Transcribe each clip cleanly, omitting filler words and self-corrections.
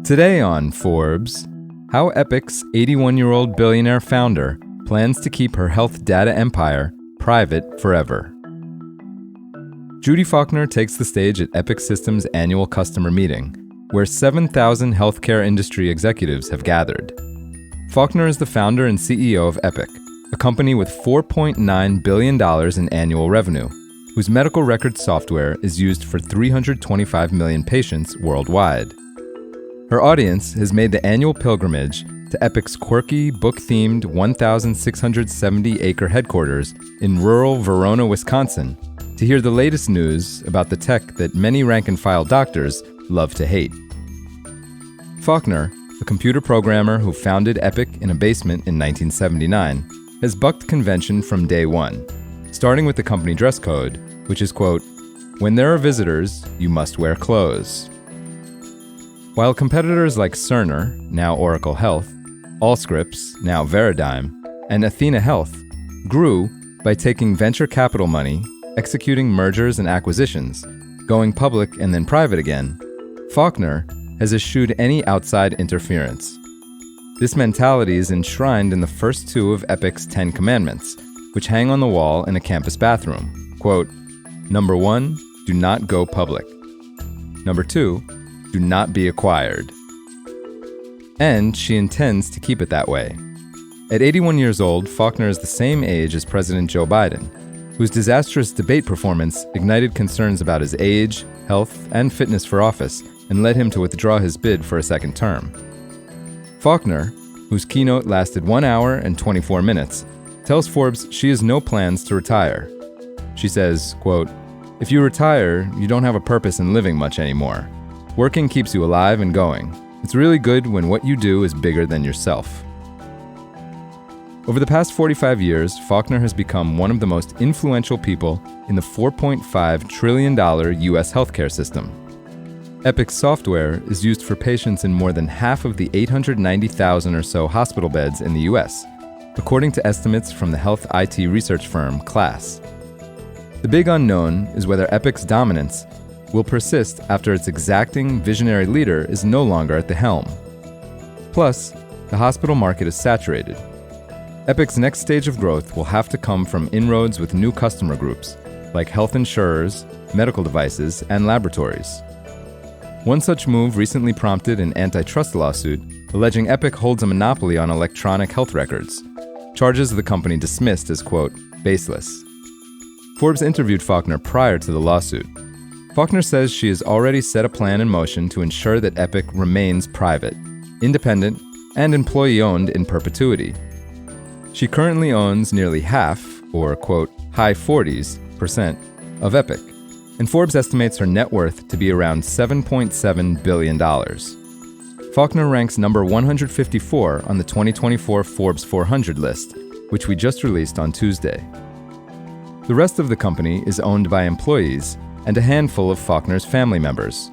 Today on Forbes, how Epic's 81-year-old billionaire founder plans to keep her health data empire private forever. Judy Faulkner takes the stage at Epic Systems' annual customer meeting, where 7,000 healthcare industry executives have gathered. Faulkner is the founder and CEO of Epic, a company with $4.9 billion in annual revenue, whose medical record software is used for 325 million patients worldwide. Her audience has made the annual pilgrimage to Epic's quirky, book-themed 1,670-acre headquarters in rural Verona, Wisconsin, to hear the latest news about the tech that many rank-and-file doctors love to hate. Faulkner, a computer programmer who founded Epic in a basement in 1979, has bucked convention from day one, starting with the company dress code, which is, quote, "When there are visitors, you must wear clothes." While competitors like Cerner, now Oracle Health, Allscripts, now Veradigm, and Athena Health grew by taking venture capital money, executing mergers and acquisitions, going public and then private again, Faulkner has eschewed any outside interference. This mentality is enshrined in the first two of Epic's 10 commandments, which hang on the wall in a campus bathroom. Quote, "Number 1, do not go public. Number 2, do not be acquired." And she intends to keep it that way. At 81 years old, Faulkner is the same age as President Joe Biden, whose disastrous debate performance ignited concerns about his age, health, and fitness for office, and led him to withdraw his bid for a second term. Faulkner, whose keynote lasted 1 hour and 24 minutes, tells Forbes she has no plans to retire. She says, quote, "If you retire, you don't have a purpose in living much anymore. Working keeps you alive and going. It's really good when what you do is bigger than yourself." Over the past 45 years, Faulkner has become one of the most influential people in the $4.5 trillion U.S. healthcare system. Epic's software is used for patients in more than half of the 890,000 or so hospital beds in the U.S., according to estimates from the health IT research firm KLAS. The big unknown is whether Epic's dominance will persist after its exacting, visionary leader is no longer at the helm. Plus, the hospital market is saturated. Epic's next stage of growth will have to come from inroads with new customer groups, like health insurers, medical devices, and laboratories. One such move recently prompted an antitrust lawsuit alleging Epic holds a monopoly on electronic health records, charges the company dismissed as, quote, "baseless." Forbes interviewed Faulkner prior to the lawsuit. Faulkner says she has already set a plan in motion to ensure that Epic remains private, independent, and employee-owned in perpetuity. She currently owns nearly half, or, quote, high 40s% of Epic, and Forbes estimates her net worth to be around $7.7 billion. Faulkner ranks number 154 on the 2024 Forbes 400 list, which we just released on Tuesday. The rest of the company is owned by employees and a handful of Faulkner's family members.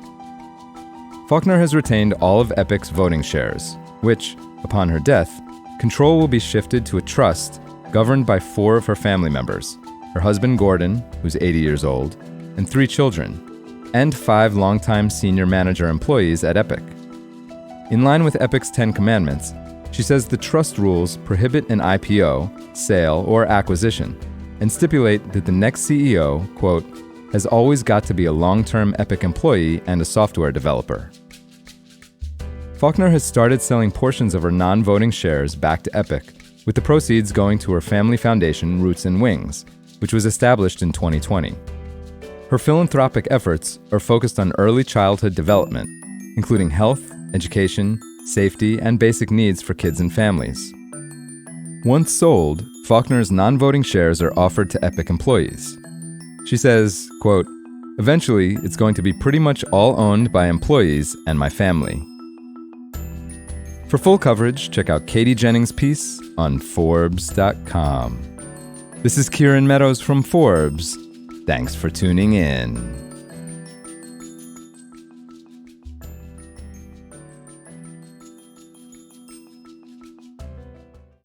Faulkner has retained all of Epic's voting shares, which, upon her death, control will be shifted to a trust governed by 4 of her family members, her husband Gordon, who's 80 years old, and 3 children, and 5 longtime senior manager employees at Epic. In line with Epic's 10 commandments, she says the trust rules prohibit an IPO, sale, or acquisition, and stipulate that the next CEO, quote, "has always got to be a long-term Epic employee and a software developer." Faulkner has started selling portions of her non-voting shares back to Epic, with the proceeds going to her family foundation Roots and Wings, which was established in 2020. Her philanthropic efforts are focused on early childhood development, including health, education, safety, and basic needs for kids and families. Once sold, Faulkner's non-voting shares are offered to Epic employees. She says, quote, "Eventually, it's going to be pretty much all owned by employees and my family." For full coverage, check out Katie Jennings' piece on Forbes.com. This is Kieran Meadows from Forbes. Thanks for tuning in.